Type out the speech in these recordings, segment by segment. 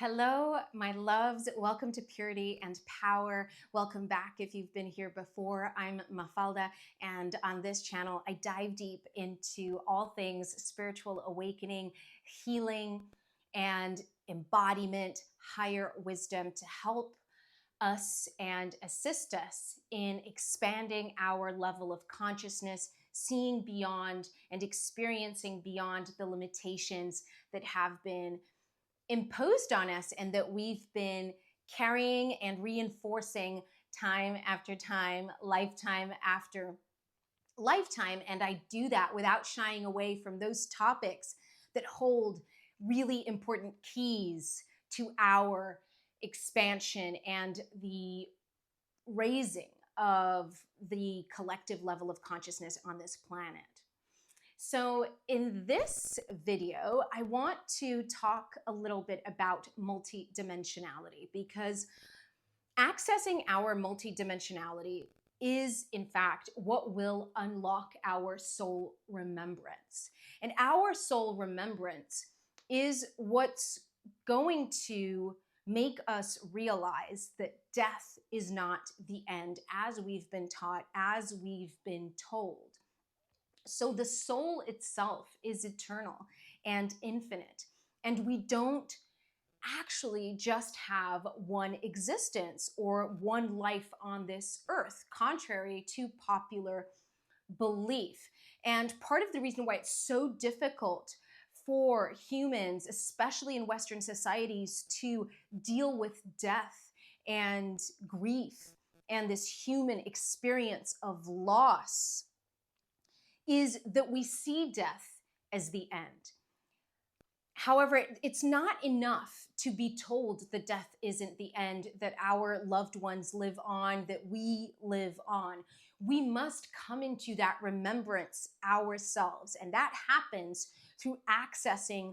Hello, my loves. Welcome to Purity and Power. Welcome back if you've been here before. I'm Mafalda, and on this channel, I dive deep into all things spiritual awakening, healing, and embodiment, higher wisdom to help us and assist us in expanding our level of consciousness, seeing beyond and experiencing beyond the limitations that have been imposed on us and that we've been carrying and reinforcing time after time, lifetime after lifetime. And I do that without shying away from those topics that hold really important keys to our expansion and the raising of the collective level of consciousness on this planet. So in this video, I want to talk a little bit about multidimensionality, because accessing our multidimensionality is, in fact, what will unlock our soul remembrance. And our soul remembrance is what's going to make us realize that death is not the end, as we've been taught, as we've been told. So the soul itself is eternal and infinite. And we don't actually just have one existence or one life on this earth, contrary to popular belief. And part of the reason why it's so difficult for humans, especially in Western societies, to deal with death and grief and this human experience of loss is that we see death as the end. However, it's not enough to be told that death isn't the end, that our loved ones live on, that we live on. We must come into that remembrance ourselves. And that happens through accessing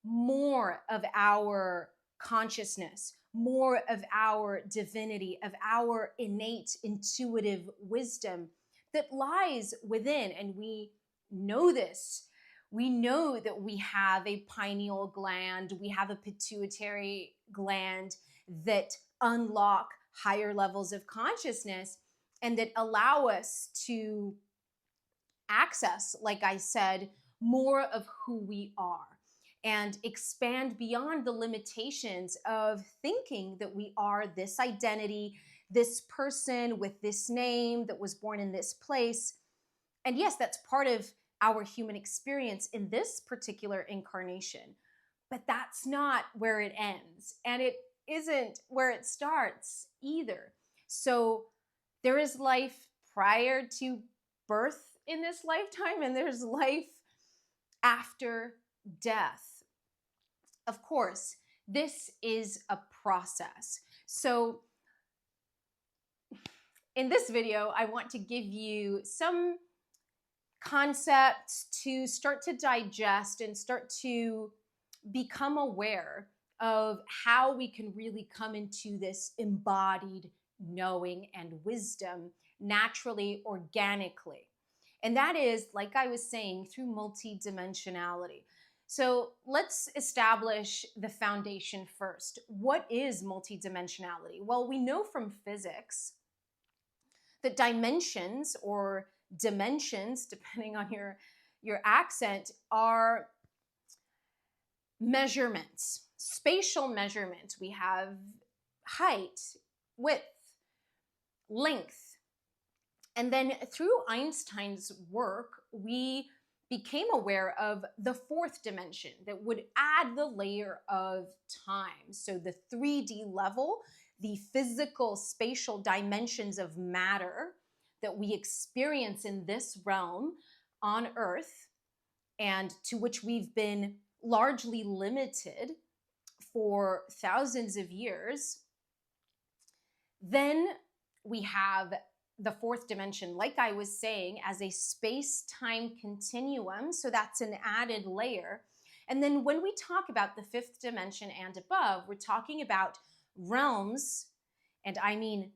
more of our consciousness, more of our divinity, of our innate intuitive wisdom that lies within. And we know this. We know that we have a pineal gland, we have a pituitary gland that unlock higher levels of consciousness and that allow us to access, like I said, more of who we are and expand beyond the limitations of thinking that we are this identity, this person with this name that was born in this place. And yes, that's part of our human experience in this particular incarnation, but that's not where it ends, and it isn't where it starts either. So there is life prior to birth in this lifetime, and there's life after death. Of course, this is a process. So in this video, I want to give you some concepts to start to digest and start to become aware of how we can really come into this embodied knowing and wisdom naturally, organically. And that is, like I was saying, through multidimensionality. So let's establish the foundation first. What is multidimensionality? Well, we know from physics that dimensions or dimensions, depending on your accent, are measurements, spatial measurements. We have height, width, length. And then through Einstein's work, we became aware of the fourth dimension that would add the layer of time. So the 3D level, the physical spatial dimensions of matter that we experience in this realm on Earth, and to which we've been largely limited for thousands of years. Then we have the fourth dimension, like I was saying, as a space-time continuum. So that's an added layer. And then when we talk about the fifth dimension and above, we're talking about realms, and I mean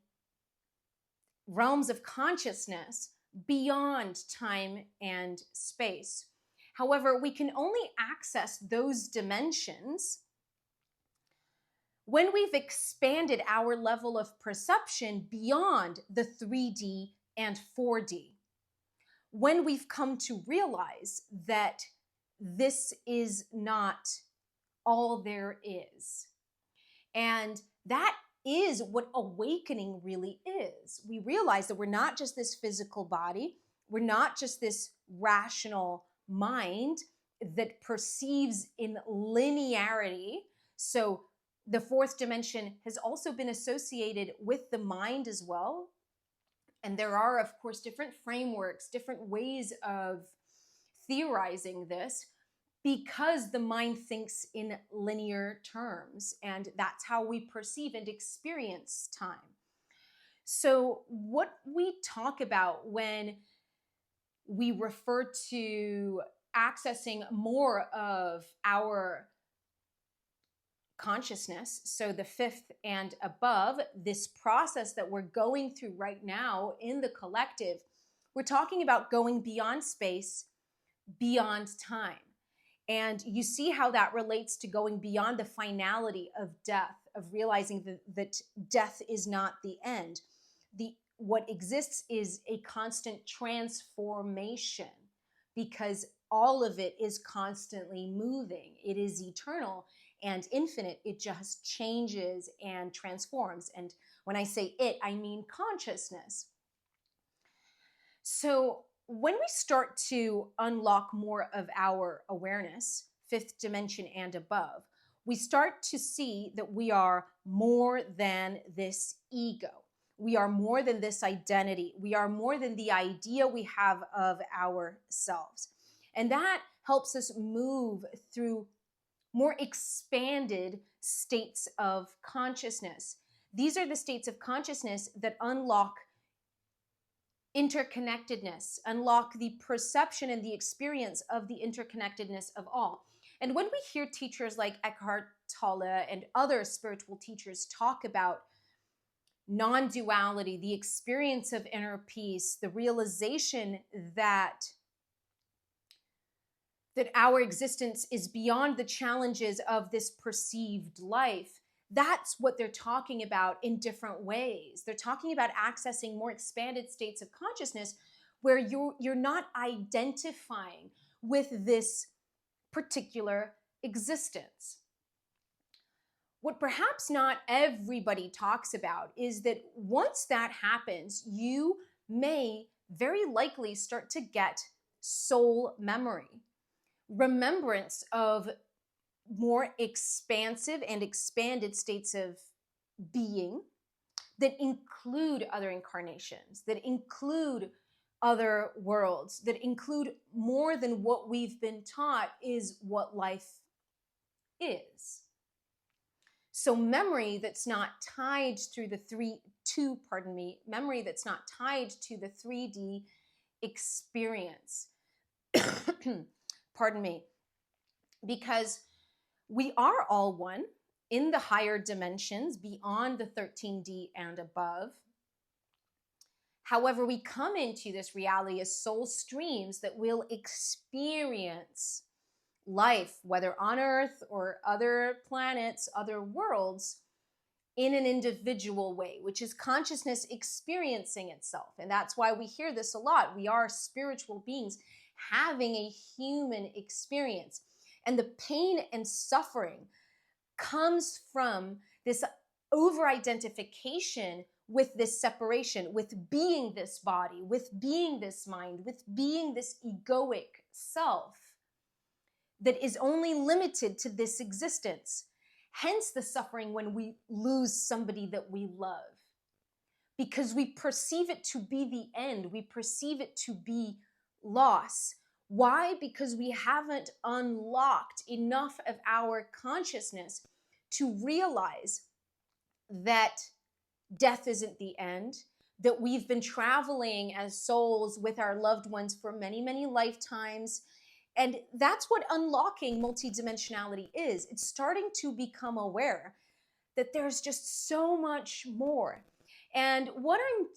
realms of consciousness beyond time and space. However, we can only access those dimensions when we've expanded our level of perception beyond the 3D and 4D, when we've come to realize that this is not all there is. And that is what awakening really is. We realize that we're not just this physical body, we're not just this rational mind that perceives in linearity. So the fourth dimension has also been associated with the mind as well. And there are, of course, different frameworks, different ways of theorizing this, because the mind thinks in linear terms, and that's how we perceive and experience time. So, what we talk about when we refer to accessing more of our consciousness, so the fifth and above, this process that we're going through right now in the collective, we're talking about going beyond space, beyond time. And you see how that relates to going beyond the finality of death, of realizing that death is not the end. What exists is a constant transformation, because all of it is constantly moving. It is eternal and infinite. It just changes and transforms. And when I say it, I mean consciousness. So when we start to unlock more of our awareness, fifth dimension and above, we start to see that we are more than this ego. We are more than this identity. We are more than the idea we have of ourselves. And that helps us move through more expanded states of consciousness. These are the states of consciousness that unlock interconnectedness, unlock the perception and the experience of the interconnectedness of all. And when we hear teachers like Eckhart Tolle and other spiritual teachers talk about non-duality, the experience of inner peace, the realization that our existence is beyond the challenges of this perceived life, that's what they're talking about in different ways. They're talking about accessing more expanded states of consciousness where you're not identifying with this particular existence. What perhaps not everybody talks about is that once that happens, you may very likely start to get soul memory, remembrance of more expansive and expanded states of being that include other incarnations, that include other worlds, that include more than what we've been taught is what life is. So memory that's not tied through memory that's not tied to the 3D experience. Pardon me. Because we are all one in the higher dimensions beyond the 13D and above. However, we come into this reality as soul streams that will experience life, whether on Earth or other planets, other worlds, in an individual way, which is consciousness experiencing itself. And that's why we hear this a lot. We are spiritual beings having a human experience. And the pain and suffering comes from this over-identification with this separation, with being this body, with being this mind, with being this egoic self that is only limited to this existence. Hence the suffering when we lose somebody that we love, because we perceive it to be the end. We perceive it to be loss. Why? Because we haven't unlocked enough of our consciousness to realize that death isn't the end, that we've been traveling as souls with our loved ones for many, many lifetimes. And that's what unlocking multidimensionality is. It's starting to become aware that there's just so much more. And what I'm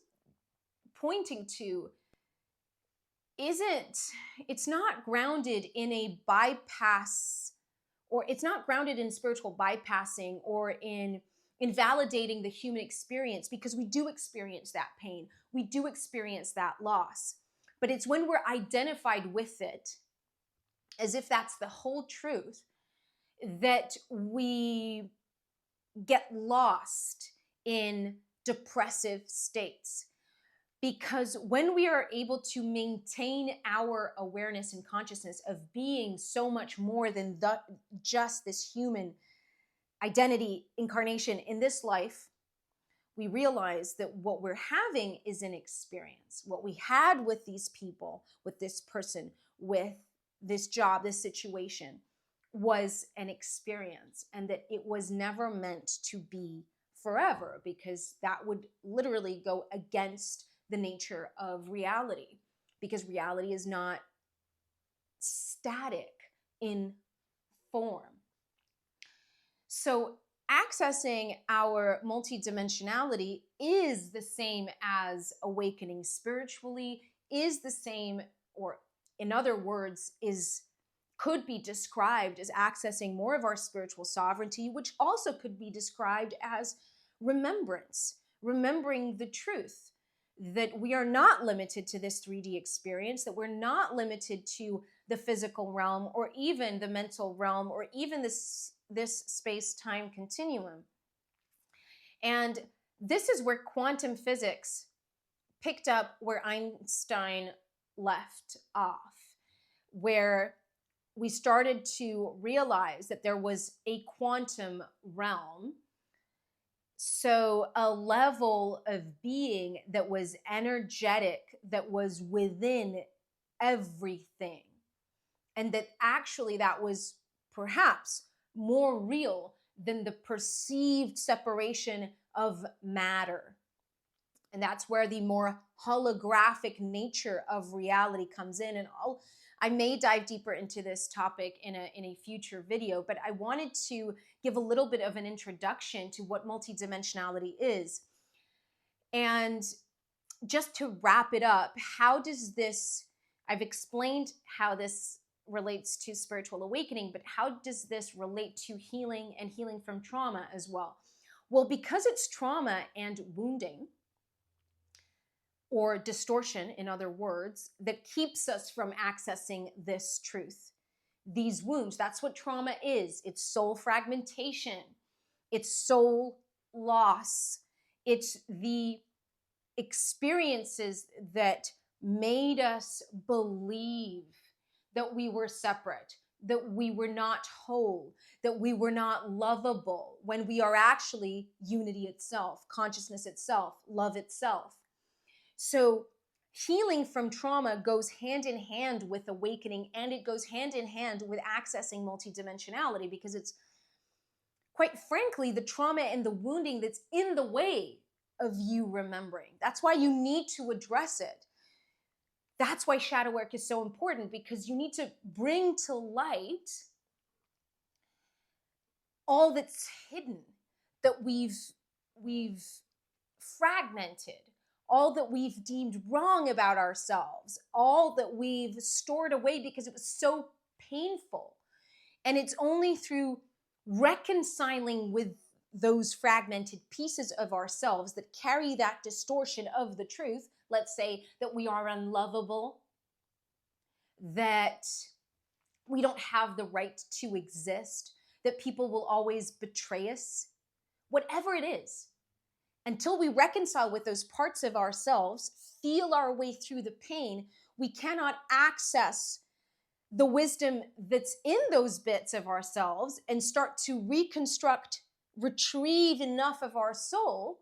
pointing to it's not grounded in a bypass or it's not grounded in spiritual bypassing or in invalidating the human experience, because we do experience that pain. We do experience that loss. But it's when we're identified with it, as if that's the whole truth, that we get lost in depressive states. Because when we are able to maintain our awareness and consciousness of being so much more than just this human identity incarnation in this life, we realize that what we're having is an experience. What we had with these people, with this person, with this job, this situation, was an experience, and that it was never meant to be forever, because that would literally go against the nature of reality, because reality is not static in form. So accessing our multidimensionality is the same as awakening spiritually, is the same, or in other words, could be described as accessing more of our spiritual sovereignty, which also could be described as remembrance, remembering the truth that we are not limited to this 3D experience, that we're not limited to the physical realm or even the mental realm or even this space-time continuum. And this is where quantum physics picked up where Einstein left off, where we started to realize that there was a quantum realm. So a level of being that was energetic, that was within everything. And that actually that was perhaps more real than the perceived separation of matter. And that's where the more holographic nature of reality comes in. And I may dive deeper into this topic in a future video, but I wanted to give a little bit of an introduction to what multidimensionality is. And just to wrap it up, how does this, I've explained how this relates to spiritual awakening, but how does this relate to healing and healing from trauma as well? Well, because it's trauma and wounding, or distortion, in other words, that keeps us from accessing this truth. These wounds, that's what trauma is. It's soul fragmentation. It's soul loss. It's the experiences that made us believe that we were separate, that we were not whole, that we were not lovable, when we are actually unity itself, consciousness itself, love itself. So healing from trauma goes hand in hand with awakening, and it goes hand in hand with accessing multidimensionality, because it's, quite frankly, the trauma and the wounding that's in the way of you remembering. That's why you need to address it. That's why shadow work is so important, because you need to bring to light all that's hidden, that we've fragmented, all that we've deemed wrong about ourselves, all that we've stored away because it was so painful. And it's only through reconciling with those fragmented pieces of ourselves that carry that distortion of the truth. Let's say that we are unlovable, that we don't have the right to exist, that people will always betray us, whatever it is. Until we reconcile with those parts of ourselves, feel our way through the pain, we cannot access the wisdom that's in those bits of ourselves and start to reconstruct, retrieve enough of our soul,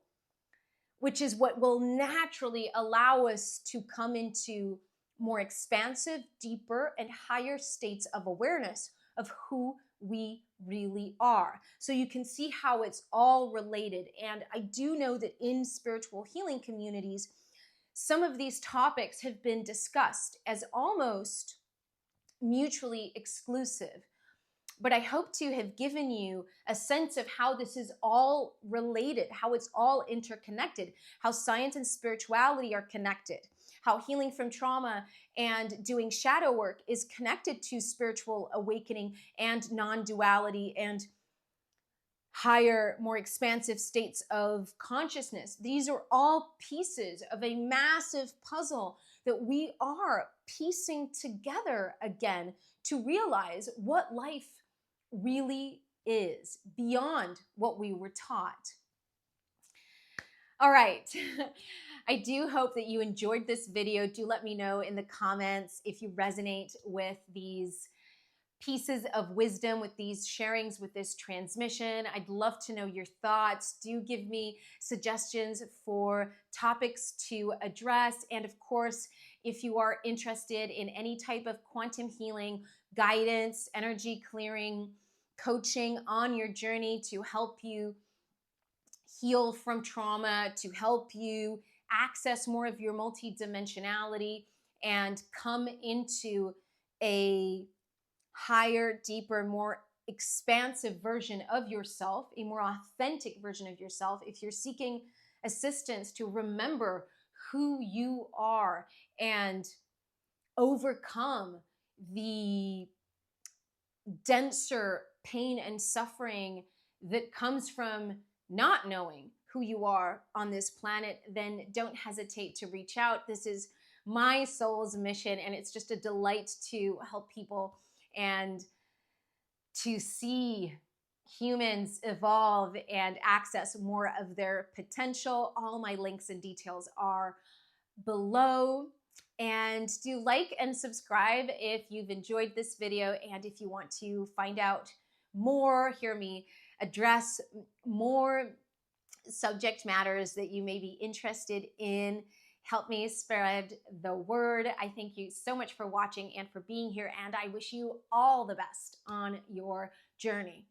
which is what will naturally allow us to come into more expansive, deeper, and higher states of awareness of who we really are. So you can see how it's all related. And I do know that in spiritual healing communities, some of these topics have been discussed as almost mutually exclusive. But I hope to have given you a sense of how this is all related, how it's all interconnected, how science and spirituality are connected, how healing from trauma and doing shadow work is connected to spiritual awakening and non-duality and higher, more expansive states of consciousness. These are all pieces of a massive puzzle that we are piecing together again to realize what life really is beyond what we were taught. All right. I do hope that you enjoyed this video. Do let me know in the comments if you resonate with these pieces of wisdom, with these sharings, with this transmission. I'd love to know your thoughts. Do give me suggestions for topics to address. And of course, if you are interested in any type of quantum healing, guidance, energy clearing, coaching on your journey to help you heal from trauma, to help you access more of your multidimensionality and come into a higher, deeper, more expansive version of yourself, a more authentic version of yourself, if you're seeking assistance to remember who you are and overcome the denser pain and suffering that comes from not knowing who you are on this planet, then don't hesitate to reach out. This is my soul's mission, and it's just a delight to help people and to see humans evolve and access more of their potential. All my links and details are below. And do like and subscribe if you've enjoyed this video, and if you want to find out more, hear me address more subject matters that you may be interested in, help me spread the word. I thank you so much for watching and for being here, and I wish you all the best on your journey.